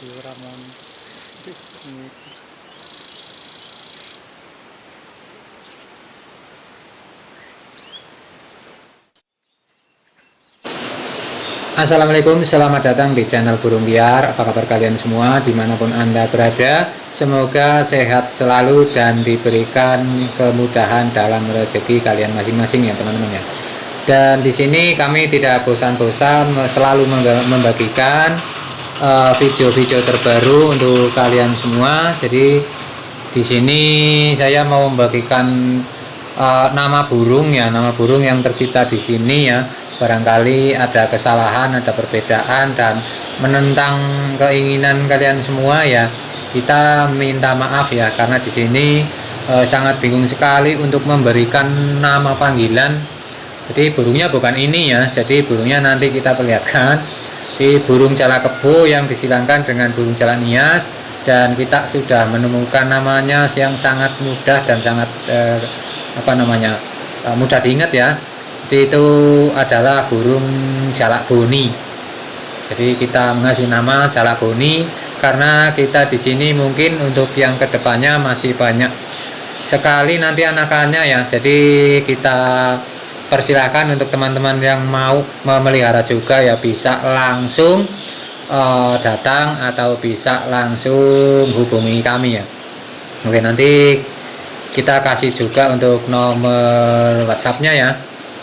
Ramon. Assalamualaikum, selamat datang di channel Burung Liar. Apa kabar kalian semua dimanapun Anda berada? Semoga sehat selalu dan diberikan kemudahan dalam rezeki kalian masing-masing ya teman-teman ya. Dan di sini kami tidak bosan-bosan selalu membagikan video-video terbaru untuk kalian semua. Jadi di sini saya mau membagikan nama burung ya, nama burung yang tercipta di sini ya. Barangkali ada kesalahan, ada perbedaan dan menentang keinginan kalian semua ya. Kita minta maaf ya karena di sini sangat bingung sekali untuk memberikan nama panggilan. Jadi burungnya bukan ini ya. Jadi burungnya nanti kita perlihatkan. Di burung jalak kebo yang disilangkan dengan burung jalak nias, dan kita sudah menemukan namanya yang sangat mudah dan sangat mudah diingat ya. Jadi itu adalah burung jalak boni. Jadi kita mengasih nama jalak boni karena kita di sini mungkin untuk yang kedepannya masih banyak sekali nanti anakannya ya. Jadi kita persilahkan untuk teman-teman yang mau memelihara juga ya, bisa langsung datang atau bisa langsung hubungi kami ya. Oke, nanti kita kasih juga untuk nomor WhatsApp-nya ya.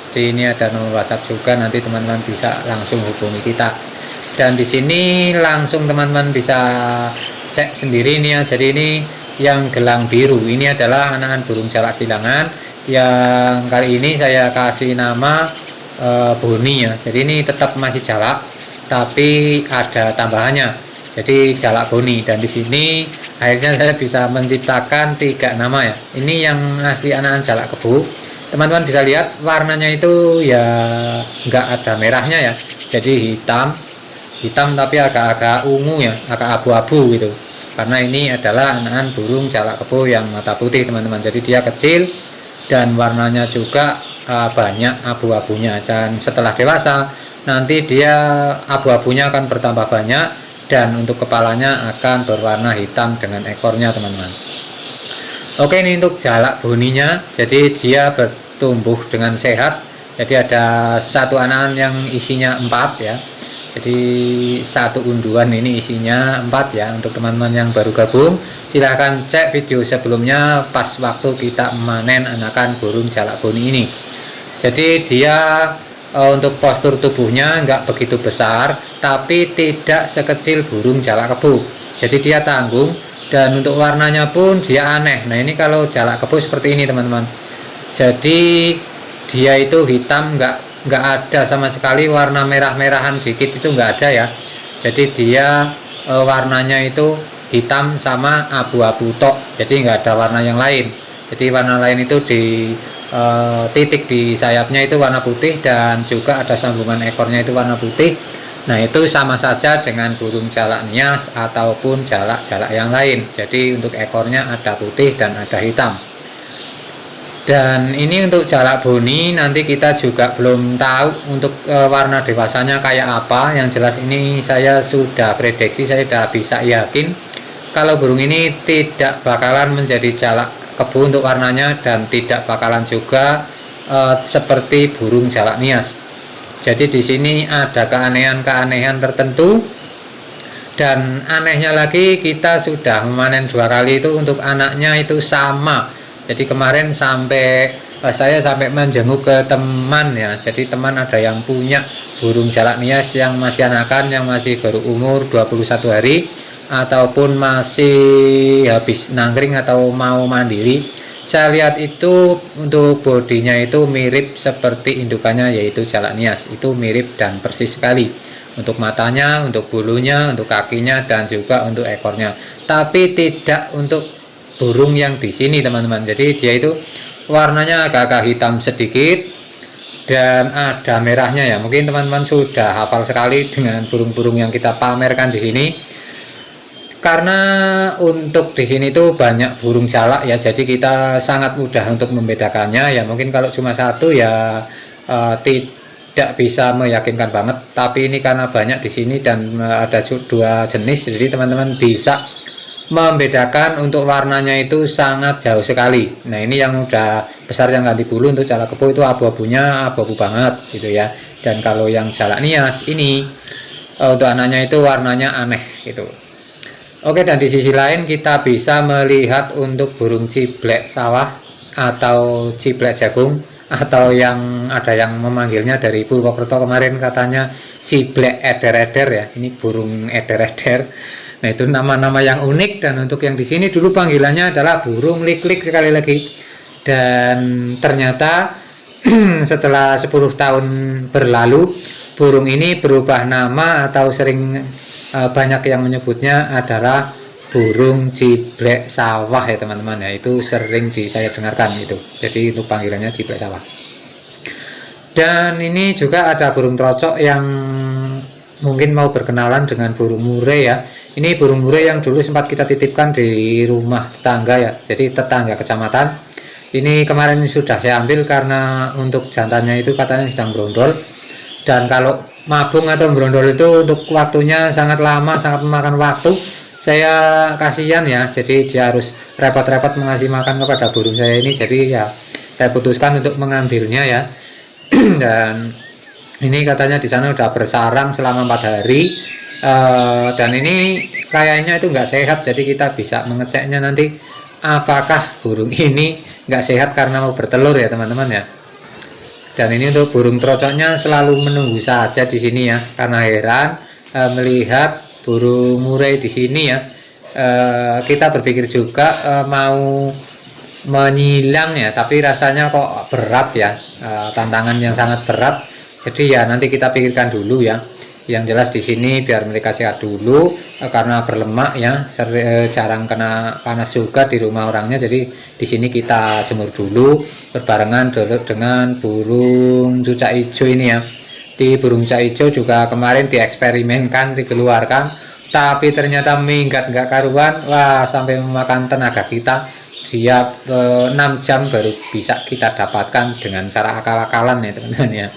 Jadi ini ada nomor WhatsApp juga, nanti teman-teman bisa langsung hubungi kita. Dan di sini langsung teman-teman bisa cek sendiri nih ya. Jadi ini yang gelang biru ini adalah anakan burung jalak silangan yang kali ini saya kasih nama boni ya. Jadi ini tetap masih jalak tapi ada tambahannya, jadi jalak boni. Dan di sini akhirnya saya bisa menciptakan 3 nama ya. Ini yang asli anakan jalak kebo. Teman-teman bisa lihat warnanya itu ya nggak ada merahnya ya, jadi hitam tapi agak-agak ungu ya, agak abu-abu gitu, karena ini adalah anakan burung jalak kebo yang mata putih teman-teman. Jadi dia kecil dan warnanya juga banyak abu-abunya, dan setelah dewasa nanti dia abu-abunya akan bertambah banyak dan untuk kepalanya akan berwarna hitam dengan ekornya teman-teman. Oke, ini untuk jalak boninya. Jadi dia bertumbuh dengan sehat. Jadi ada satu anakan yang isinya 4 ya. Jadi satu unduan ini isinya 4 ya. Untuk teman-teman yang baru gabung, silahkan cek video sebelumnya pas waktu kita memanen anakan burung jalak boni ini. Jadi dia untuk postur tubuhnya nggak begitu besar, tapi tidak sekecil burung jalak kebo. Jadi dia tanggung, dan untuk warnanya pun dia aneh. Nah ini kalau jalak kebo seperti ini teman-teman. Jadi dia itu hitam, nggak ada sama sekali warna merah-merahan dikit itu nggak ada ya. Jadi dia warnanya itu hitam sama abu-abu tok, jadi nggak ada warna yang lain. Jadi warna lain itu di titik di sayapnya itu warna putih, dan juga ada sambungan ekornya itu warna putih. Nah itu sama saja dengan burung jalak nias ataupun jalak-jalak yang lain. Jadi untuk ekornya ada putih dan ada hitam. Dan ini untuk jalak boni nanti kita juga belum tahu untuk warna dewasanya kayak apa. Yang jelas ini saya sudah prediksi, saya sudah bisa yakin kalau burung ini tidak bakalan menjadi jalak kebo untuk warnanya, dan tidak bakalan juga seperti burung jalak nias. Jadi di sini ada keanehan-keanehan tertentu, dan anehnya lagi kita sudah memanen 2 kali itu untuk anaknya itu sama. Jadi kemarin saya sampai menjenguk ke teman ya. Jadi teman ada yang punya burung jalak nias yang masih anakan, yang masih baru umur 21 hari ataupun masih habis nangkring atau mau mandiri. Saya lihat itu untuk bodinya itu mirip seperti indukannya, yaitu jalak nias. Itu mirip dan persis sekali untuk matanya, untuk bulunya, untuk kakinya, dan juga untuk ekornya. Tapi tidak untuk burung yang di sini teman-teman. Jadi dia itu warnanya agak-agak hitam sedikit dan ada merahnya ya. Mungkin teman-teman sudah hafal sekali dengan burung-burung yang kita pamerkan di sini. Karena untuk di sini tuh banyak burung jalak ya, jadi kita sangat mudah untuk membedakannya ya. Mungkin kalau cuma satu ya tidak bisa meyakinkan banget, tapi ini karena banyak di sini dan ada 2 jenis, jadi teman-teman bisa membedakan untuk warnanya itu sangat jauh sekali. Nah ini yang udah besar yang ganti bulu untuk jalak kebo itu abu-abunya abu-abu banget gitu ya. Dan kalau yang jalak nias ini untuk anaknya itu warnanya aneh gitu. Oke, dan di sisi lain kita bisa melihat untuk burung ciblek sawah atau ciblek jagung, atau yang ada yang memanggilnya dari Purwokerto kemarin katanya ciblek eder-eder ya. Ini burung eder-eder. Nah, itu nama-nama yang unik, dan untuk yang di sini dulu panggilannya adalah burung lik-lik sekali lagi. Dan ternyata setelah 10 tahun berlalu, burung ini berubah nama atau sering banyak yang menyebutnya adalah burung ciblek sawah ya teman-teman ya. Itu sering saya dengarkan itu. Jadi untuk panggilannya ciblek sawah. Dan ini juga ada burung trocok yang mungkin mau berkenalan dengan burung murai ya. Ini burung murai yang dulu sempat kita titipkan di rumah tetangga ya. Jadi tetangga kecamatan. Ini kemarin sudah saya ambil karena untuk jantannya itu katanya sedang berondol. Dan kalau mabung atau berondol itu untuk waktunya sangat lama, sangat memakan waktu. Saya kasihan ya, jadi dia harus repot-repot mengasih makan kepada burung saya ini. Jadi ya saya putuskan untuk mengambilnya ya. Dan ini katanya di sana udah bersarang selama 4 hari. Dan ini kayaknya itu nggak sehat, jadi kita bisa mengeceknya nanti apakah burung ini nggak sehat karena mau bertelur ya teman-teman ya. Dan ini untuk burung trocoknya selalu menunggu saja di sini ya, karena heran melihat burung murai di sini ya. Kita berpikir juga mau menyilang ya, tapi rasanya kok berat ya, tantangan yang sangat berat. Jadi ya nanti kita pikirkan dulu ya. Yang jelas di sini biar mereka sehat dulu, karena berlemak ya, jarang kena panas juga di rumah orangnya. Jadi di sini kita jemur dulu berbarengan dengan burung cucak hijau ini ya. Di burung cucak hijau juga kemarin dieksperimenkan, dikeluarkan, tapi ternyata minggat nggak karuan. Wah, sampai memakan tenaga kita. Dia 6 jam baru bisa kita dapatkan dengan cara akal-akalan ya teman-teman ya.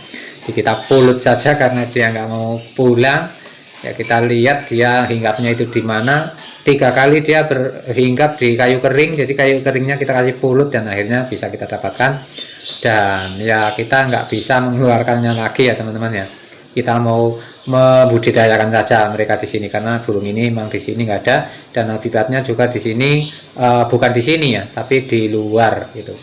Jadi kita pulut saja karena dia nggak mau pulang ya. Kita lihat dia hinggapnya itu di mana. 3 kali dia berhinggap di kayu kering, jadi kayu keringnya kita kasih pulut dan akhirnya bisa kita dapatkan. Dan ya kita nggak bisa mengeluarkannya lagi ya teman-teman ya. Kita mau membudidayakan saja mereka di sini karena burung ini memang di sini nggak ada, dan habitatnya juga di sini bukan di sini ya, tapi di luar gitu.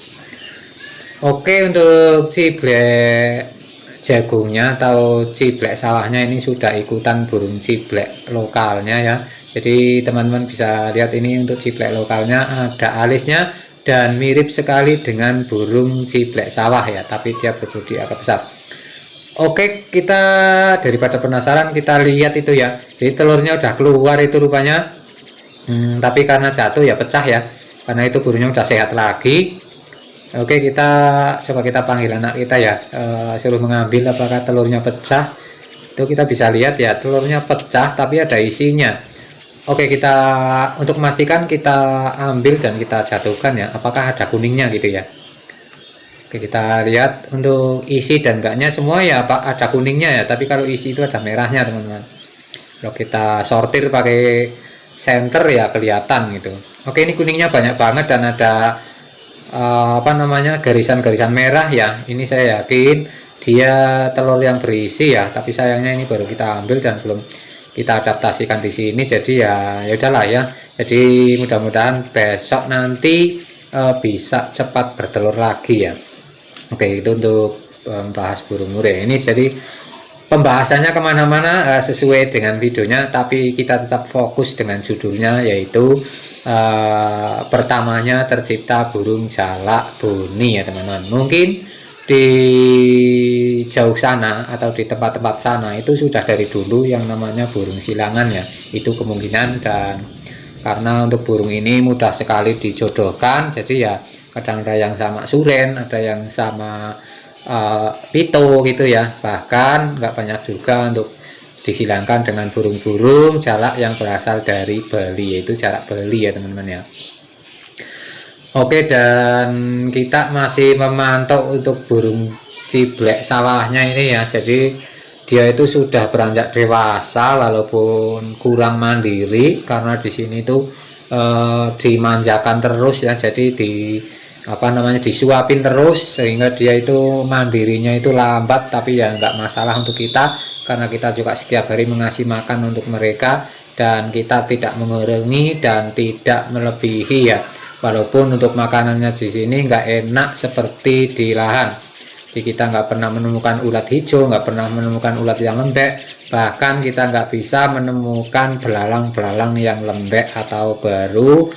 Oke, untuk ciblek jagungnya atau ciblek sawahnya ini sudah ikutan burung ciblek lokalnya ya. Jadi teman-teman bisa lihat ini untuk ciblek lokalnya ada alisnya dan mirip sekali dengan burung ciblek sawah ya, tapi dia berbodi agak besar. Oke, kita daripada penasaran kita lihat itu ya. Jadi telurnya udah keluar itu rupanya, tapi karena jatuh ya pecah ya, karena itu burungnya udah sehat lagi. Oke, kita coba kita panggil anak kita ya, suruh mengambil apakah telurnya pecah. Itu kita bisa lihat ya, telurnya pecah tapi ada isinya. Oke, kita untuk memastikan kita ambil dan kita jatuhkan ya, apakah ada kuningnya gitu ya. Oke, kita lihat untuk isi dan enggaknya semua ya Pak, ada kuningnya ya, tapi kalau isi itu ada merahnya teman-teman. Kalau kita sortir pakai senter ya kelihatan gitu. Oke, ini kuningnya banyak banget dan ada garisan-garisan merah ya. Ini saya yakin dia telur yang berisi ya, tapi sayangnya ini baru kita ambil dan belum kita adaptasikan di sini. Jadi ya udahlah ya. Jadi mudah-mudahan besok nanti bisa cepat bertelur lagi ya. Oke, itu untuk membahas burung murai ini. Jadi pembahasannya kemana-mana sesuai dengan videonya, tapi kita tetap fokus dengan judulnya, yaitu pertamanya tercipta burung jalak boni ya teman-teman. Mungkin di jauh sana atau di tempat-tempat sana itu sudah dari dulu yang namanya burung silangan ya, itu kemungkinan. Dan karena untuk burung ini mudah sekali dijodohkan, jadi ya kadang ada yang sama suren, ada yang sama pito gitu ya, bahkan nggak banyak juga untuk disilangkan dengan burung-burung jalak yang berasal dari Bali, yaitu jalak Bali ya teman-teman ya. Oke, dan kita masih memantau untuk burung ciblek sawahnya ini ya. Jadi dia itu sudah beranjak dewasa walaupun kurang mandiri karena di sini tuh dimanjakan terus ya. Jadi disuapin terus sehingga dia itu mandirinya itu lambat, tapi ya nggak masalah untuk kita karena kita juga setiap hari mengasih makan untuk mereka dan kita tidak mengurangi dan tidak melebihi ya. Walaupun untuk makanannya di sini nggak enak seperti di lahan. Jadi kita nggak pernah menemukan ulat hijau, nggak pernah menemukan ulat yang lembek, bahkan kita nggak bisa menemukan belalang-belalang yang lembek atau baru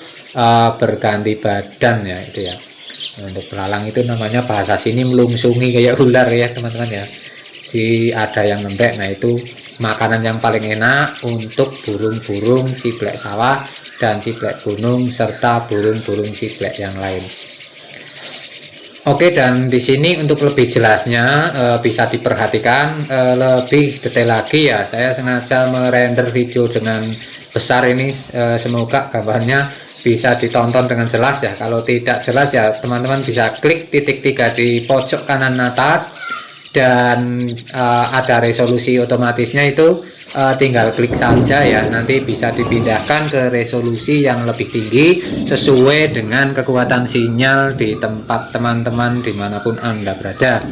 berganti badan ya itu ya. Untuk belalang itu namanya bahasa sini melungsungi kayak ular ya teman-teman ya. Jadi ada yang lembek, nah itu makanan yang paling enak untuk burung-burung ciblek sawah dan ciblek gunung serta burung-burung ciblek yang lain. Oke, dan di sini untuk lebih jelasnya bisa diperhatikan lebih detail lagi ya. Saya sengaja merender video dengan besar ini, semoga gambarnya bisa ditonton dengan jelas ya. Kalau tidak jelas ya teman-teman bisa klik titik 3 di pojok kanan atas dan ada resolusi otomatisnya itu tinggal klik saja ya, nanti bisa dipindahkan ke resolusi yang lebih tinggi sesuai dengan kekuatan sinyal di tempat teman-teman dimanapun Anda berada.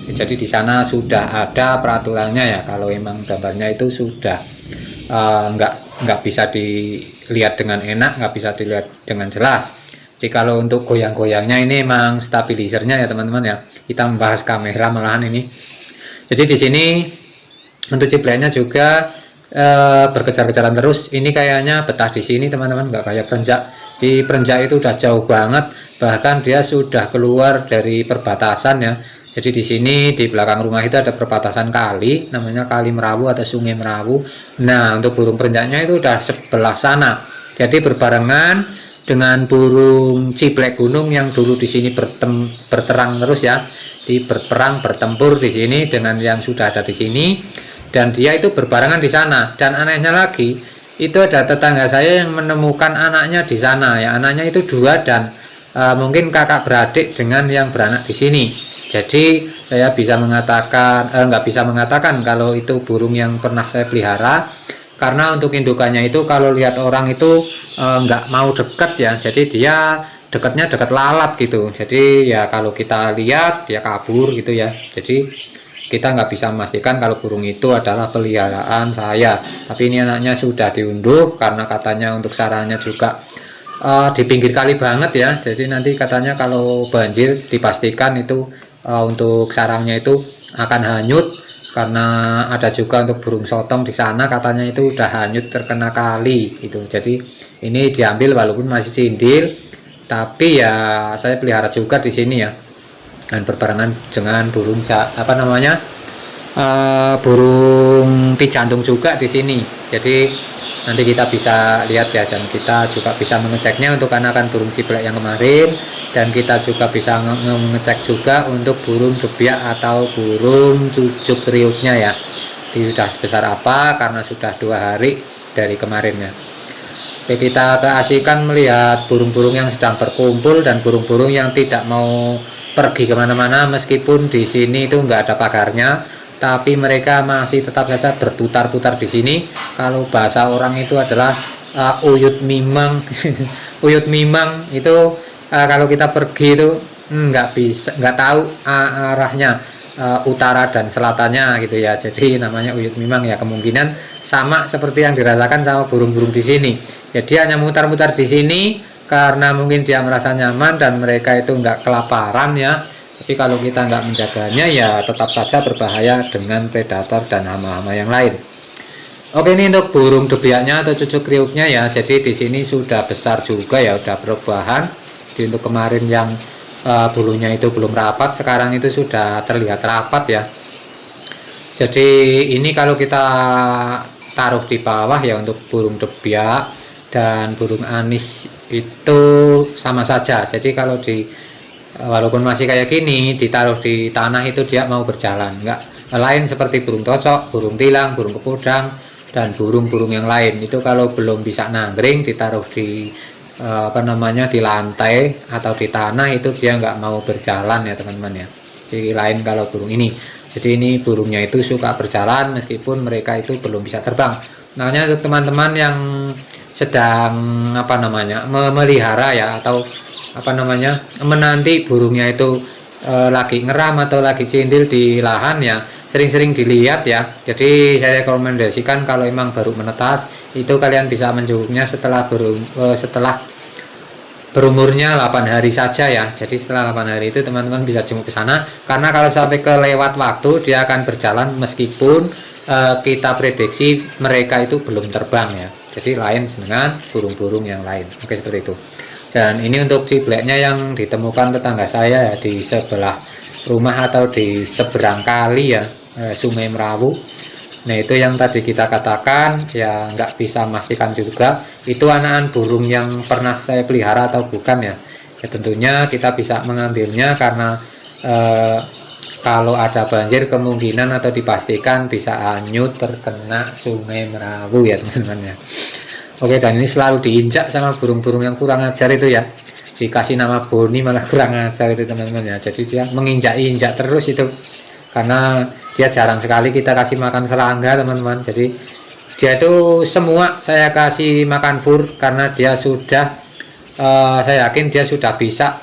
Jadi di sana sudah ada peraturannya ya, kalau emang gambarnya itu sudah nggak bisa dilihat dengan enak, nggak bisa dilihat dengan jelas. Jadi kalau untuk goyang-goyangnya ini emang stabilizernya ya teman-teman ya, kita membahas kamera malahan ini. Jadi di sini untuk cibleknya juga berkejar-kejaran terus. Ini kayaknya betah di sini teman-teman, nggak kayak perenjak. Di perenjak itu udah jauh banget, bahkan dia sudah keluar dari perbatasan ya. Jadi di sini di belakang rumah itu ada perbatasan kali, namanya Kali Merawu atau Sungai Merawu. Nah untuk burung perenjaknya itu udah sebelah sana. Jadi berbarengan dengan burung ciblek gunung yang dulu di sini berterang terus ya, berperang bertempur di sini dengan yang sudah ada di sini. Dan dia itu berbarengan di sana. Dan anehnya lagi, itu ada tetangga saya yang menemukan anaknya di sana ya. Anaknya itu 2 dan mungkin kakak beradik dengan yang beranak di sini. Jadi saya bisa mengatakan nggak bisa mengatakan kalau itu burung yang pernah saya pelihara, karena untuk indukannya itu kalau lihat orang itu nggak mau deket ya. Jadi dia dekatnya dekat lalat gitu. Jadi ya kalau kita lihat dia kabur gitu ya. Jadi kita nggak bisa memastikan kalau burung itu adalah peliharaan saya, tapi ini anaknya sudah diunduh karena katanya untuk sarangnya juga di pinggir kali banget ya. Jadi nanti katanya kalau banjir dipastikan itu untuk sarangnya itu akan hanyut, karena ada juga untuk burung sotong di sana katanya itu udah hanyut terkena kali itu. Jadi ini diambil walaupun masih cindil, tapi ya saya pelihara juga di sini ya, dan berbarengan dengan burung burung pijantung juga di sini. Jadi nanti kita bisa lihat ya, dan kita juga bisa mengeceknya untuk anakan burung ciblek yang kemarin, dan kita juga bisa mengecek juga untuk burung debiak atau burung cucuk riuknya ya, sudah sebesar apa karena sudah 2 hari dari kemarinnya. Oke, kita keasikan melihat burung-burung yang sedang berkumpul dan burung-burung yang tidak mau pergi kemana-mana, meskipun di sini itu nggak ada pagarnya, tapi mereka masih tetap saja berputar-putar di sini. Kalau bahasa orang itu adalah uyut mimang. Uyut mimang itu kalau kita pergi itu nggak tahu arahnya, utara dan selatannya gitu ya. Jadi namanya uyut mimang ya, kemungkinan sama seperti yang dirasakan sama burung-burung di sini. Ya dia hanya mutar-mutar di sini karena mungkin dia merasa nyaman dan mereka itu nggak kelaparan ya. Tapi kalau kita nggak menjaganya ya tetap saja berbahaya dengan predator dan hama-hama yang lain. Oke, ini untuk burung debiaknya atau cucuk riuknya ya. Jadi di sini sudah besar juga ya, udah perubahan. Jadi untuk kemarin yang bulunya itu belum rapat, sekarang itu sudah terlihat rapat ya. Jadi ini kalau kita taruh di bawah ya untuk burung debiak dan burung anis itu sama saja. Jadi kalau walaupun masih kayak gini ditaruh di tanah itu dia mau berjalan, enggak lain seperti burung tocok, burung tilang, burung kepudang dan burung-burung yang lain. Itu kalau belum bisa nangkring ditaruh di di lantai atau di tanah itu dia nggak mau berjalan ya teman-teman ya. jadi lain kalau burung ini. Jadi ini burungnya itu suka berjalan meskipun mereka itu belum bisa terbang. Makanya untuk teman-teman yang sedang memelihara ya, atau menanti burungnya itu lagi ngeram atau lagi cindil di lahan ya, sering-sering dilihat ya. Jadi saya rekomendasikan kalau emang baru menetas itu kalian bisa menjenguknya setelah berumurnya 8 hari saja ya. Jadi setelah 8 hari itu teman-teman bisa jenguk ke sana, karena kalau sampai kelewat waktu dia akan berjalan meskipun kita prediksi mereka itu belum terbang ya. Jadi lain dengan burung-burung yang lain. Oke, seperti itu. Dan ini untuk cibleknya yang ditemukan tetangga saya ya, di sebelah rumah atau di seberang kali ya, Sungai Merawu. Nah itu yang tadi kita katakan ya, nggak bisa memastikan juga itu anakan burung yang pernah saya pelihara atau bukan ya. Ya tentunya kita bisa mengambilnya karena kalau ada banjir kemungkinan atau dipastikan bisa hanyut terkena Sungai Merawu ya teman-teman ya. Oke, dan ini selalu diinjak sama burung-burung yang kurang ajar itu ya, dikasih nama Boni malah kurang ajar itu teman-teman ya. Jadi dia menginjak-injak terus itu, karena dia jarang sekali kita kasih makan serangga teman-teman. Jadi dia itu semua saya kasih makan fur karena dia sudah saya yakin dia sudah bisa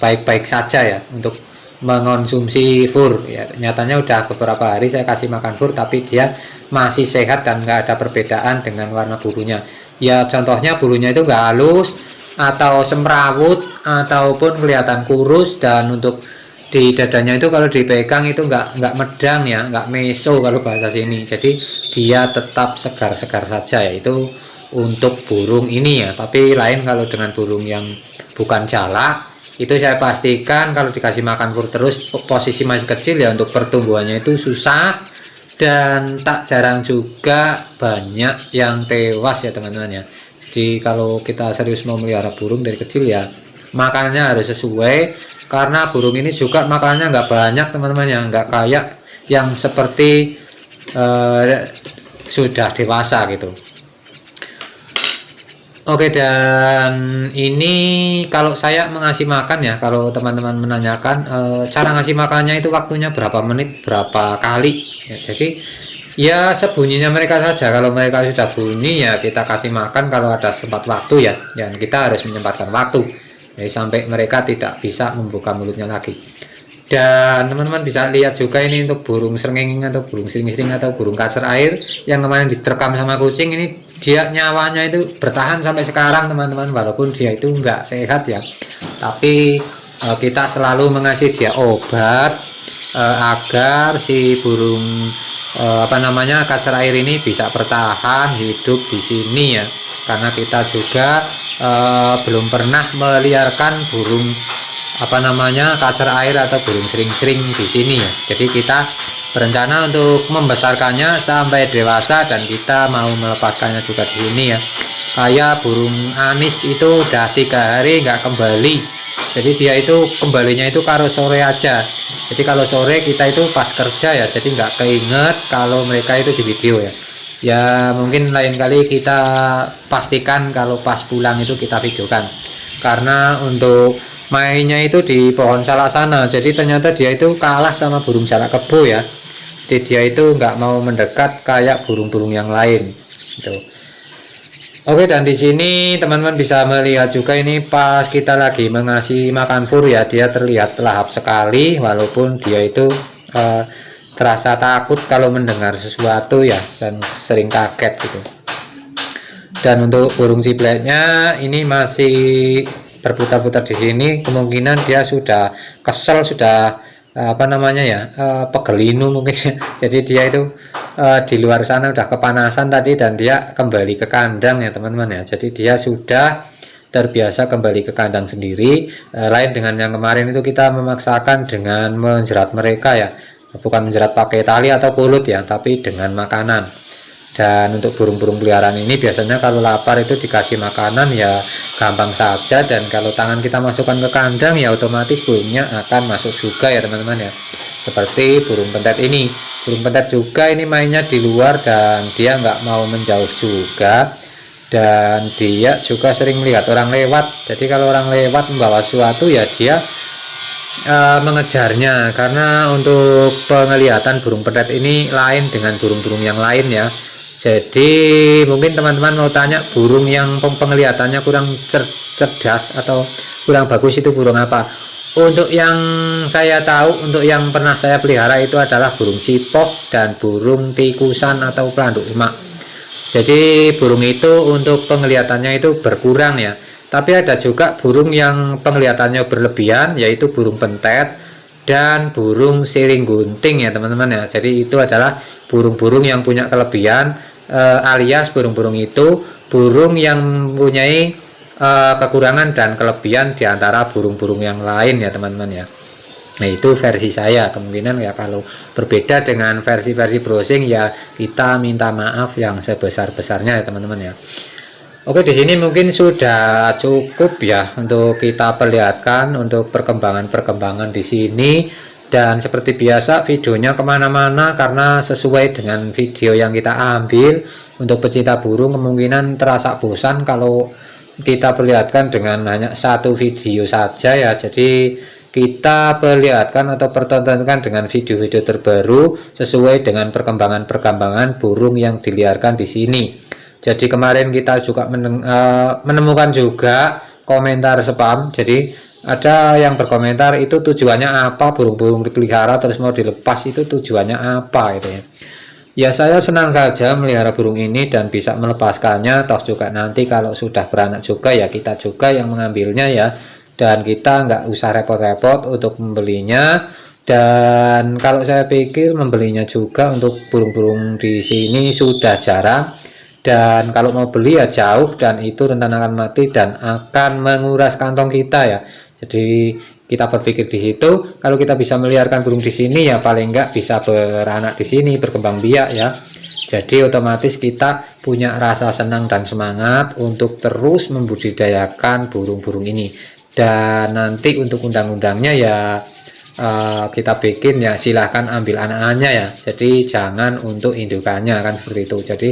baik-baik saja ya untuk mengonsumsi fur ya. Nyatanya udah beberapa hari saya kasih makan fur tapi dia masih sehat dan nggak ada perbedaan dengan warna bulunya ya. Contohnya bulunya itu nggak halus atau semrawut ataupun kelihatan kurus, dan untuk di dadanya itu kalau dipegang itu nggak medang ya, nggak meso kalau bahasa sini. Jadi dia tetap segar-segar saja ya. Itu untuk burung ini ya. Tapi lain kalau dengan burung yang bukan jalak, itu saya pastikan kalau dikasih makan fur terus posisi masih kecil ya, untuk pertumbuhannya itu susah, dan tak jarang juga banyak yang tewas ya teman-teman ya. Jadi kalau kita serius mau melihara burung dari kecil ya, makannya harus sesuai, karena burung ini juga makannya nggak banyak teman-teman ya, nggak kayak yang seperti sudah dewasa gitu. Oke, dan ini kalau saya mengasih makan ya, kalau teman-teman menanyakan cara ngasih makannya itu waktunya berapa menit, berapa kali ya. Jadi ya sebunyinya mereka saja. Kalau mereka sudah bunyi ya kita kasih makan kalau ada sempat waktu ya, dan kita harus menyempatkan waktu jadi sampai mereka tidak bisa membuka mulutnya lagi. Dan teman-teman bisa lihat juga ini untuk burung srengenge atau burung sering-sering atau burung kacer air yang kemarin diterkam sama kucing, ini dia nyawanya itu bertahan sampai sekarang teman-teman, walaupun dia itu nggak sehat ya. Tapi kita selalu mengasih dia obat agar si burung kacer air ini bisa bertahan hidup di sini ya, karena kita juga belum pernah meliarkan burung kacer air atau burung sering-sering di sini ya. Jadi kita berencana untuk membesarkannya sampai dewasa dan kita mau melepaskannya juga di sini ya. Kayak burung anis itu udah 3 hari nggak kembali, jadi dia itu kembalinya itu kalau sore aja. Jadi kalau sore kita itu pas kerja ya, jadi nggak keinget kalau mereka itu di video ya. Ya mungkin lain kali kita pastikan kalau pas pulang itu kita videokan, karena untuk mainnya itu di pohon salah sana. Jadi ternyata dia itu kalah sama burung jalak kebo ya. Jadi dia itu nggak mau mendekat kayak burung-burung yang lain gitu. Oke, dan di sini teman-teman bisa melihat juga ini pas kita lagi mengasih makan fur ya, dia terlihat lahap sekali walaupun dia itu terasa takut kalau mendengar sesuatu ya, dan sering kaget gitu. Dan untuk burung cibleknya ini masih berputar-putar di sini, kemungkinan dia sudah kesel, sudah pegelinu mungkin. Jadi dia itu di luar sana udah kepanasan tadi dan dia kembali ke kandang ya teman-teman ya. Jadi dia sudah terbiasa kembali ke kandang sendiri. Lain dengan yang kemarin itu kita memaksakan dengan menjerat mereka ya, bukan menjerat pakai tali atau pulut ya, tapi dengan makanan. Dan untuk burung-burung peliharaan ini biasanya kalau lapar itu dikasih makanan ya gampang saja, dan kalau tangan kita masukkan ke kandang ya otomatis burungnya akan masuk juga ya teman-teman ya. Seperti burung pentet ini, burung pentet juga ini mainnya di luar dan dia nggak mau menjauh juga, dan dia juga sering melihat orang lewat. Jadi kalau orang lewat membawa sesuatu ya dia mengejarnya, karena untuk penglihatan burung petet ini lain dengan burung-burung yang lain ya. Jadi mungkin teman-teman mau tanya burung yang penglihatannya kurang cerdas atau kurang bagus itu burung apa? Untuk yang saya tahu, untuk yang pernah saya pelihara itu adalah burung cipok dan burung tikusan atau pelanduk lemak. Jadi burung itu untuk penglihatannya itu berkurang ya. Tapi ada juga burung yang penglihatannya berlebihan, yaitu burung pentet dan burung siring gunting ya teman-teman ya. Jadi itu adalah burung-burung yang punya kelebihan, alias burung-burung itu burung yang mempunyai kekurangan dan kelebihan diantara burung-burung yang lain ya teman-teman ya. Nah itu versi saya, kemungkinan ya kalau berbeda dengan versi-versi browsing ya kita minta maaf yang sebesar-besarnya ya teman-teman ya. Oke, di sini mungkin sudah cukup ya untuk kita perlihatkan untuk perkembangan-perkembangan di sini. Dan seperti biasa videonya kemana-mana karena sesuai dengan video yang kita ambil. Untuk pecinta burung kemungkinan terasa bosan kalau kita perlihatkan dengan hanya satu video saja ya. Jadi kita perlihatkan atau pertontonkan dengan video-video terbaru sesuai dengan perkembangan-perkembangan burung yang diliarkan di sini. Jadi kemarin kita juga menemukan juga komentar spam. Jadi ada yang berkomentar itu tujuannya apa burung-burung dipelihara terus mau dilepas itu tujuannya apa itu ya. Ya saya senang saja melihara burung ini dan bisa melepaskannya. Toh juga nanti kalau sudah beranak juga ya kita juga yang mengambilnya ya. Dan kita nggak usah repot-repot untuk membelinya. Dan kalau saya pikir membelinya juga untuk burung-burung di sini sudah jarang. Dan kalau mau beli ya jauh dan itu rentan akan mati dan akan menguras kantong kita ya. Jadi kita berpikir di situ, kalau kita bisa meliarkan burung di sini ya paling enggak bisa beranak di sini, berkembang biak ya. Jadi otomatis kita punya rasa senang dan semangat untuk terus membudidayakan burung-burung ini. Dan nanti untuk undang-undangnya ya kita bikin ya silahkan ambil anak-anaknya ya. Jadi jangan untuk indukannya kan seperti itu. Jadi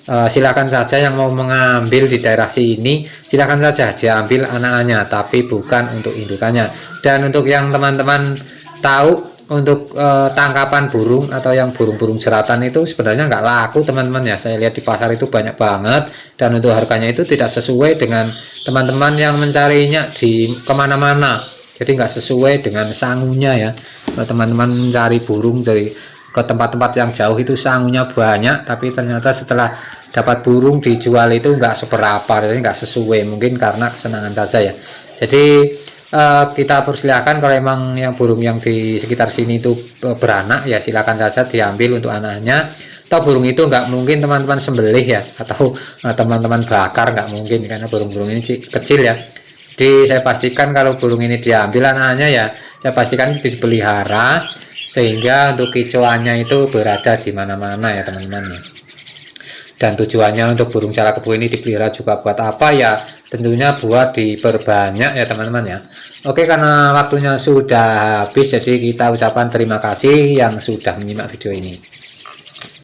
silakan saja yang mau mengambil di daerah sini, silakan saja diambil anak-anaknya, tapi bukan untuk indukannya. Dan untuk yang teman-teman tahu untuk tangkapan burung atau yang burung-burung jeratan itu sebenarnya nggak laku teman-teman ya. Saya lihat di pasar itu banyak banget dan untuk harganya itu tidak sesuai dengan teman-teman yang mencarinya di kemana-mana. Jadi nggak sesuai dengan sangunya ya. Teman-teman mencari burung dari ke tempat-tempat yang jauh itu sangunya banyak, tapi ternyata setelah dapat burung dijual itu nggak seberapa, jadi nggak sesuai, mungkin karena kesenangan saja ya. Jadi kita persilahkan kalau emang yang burung yang di sekitar sini itu beranak ya silakan saja diambil untuk anaknya. Atau burung itu nggak mungkin teman-teman sembelih ya, atau teman-teman bakar nggak mungkin karena burung-burung ini kecil ya. Jadi saya pastikan kalau burung ini diambil anaknya ya saya pastikan dipelihara sehingga untuk kicauannya itu berada di mana-mana ya teman-teman ya. Dan tujuannya untuk burung jalak kebo ini dipelihara juga buat apa ya, tentunya buat diperbanyak ya teman-teman ya. Oke, karena waktunya sudah habis jadi kita ucapkan terima kasih yang sudah menyimak video ini.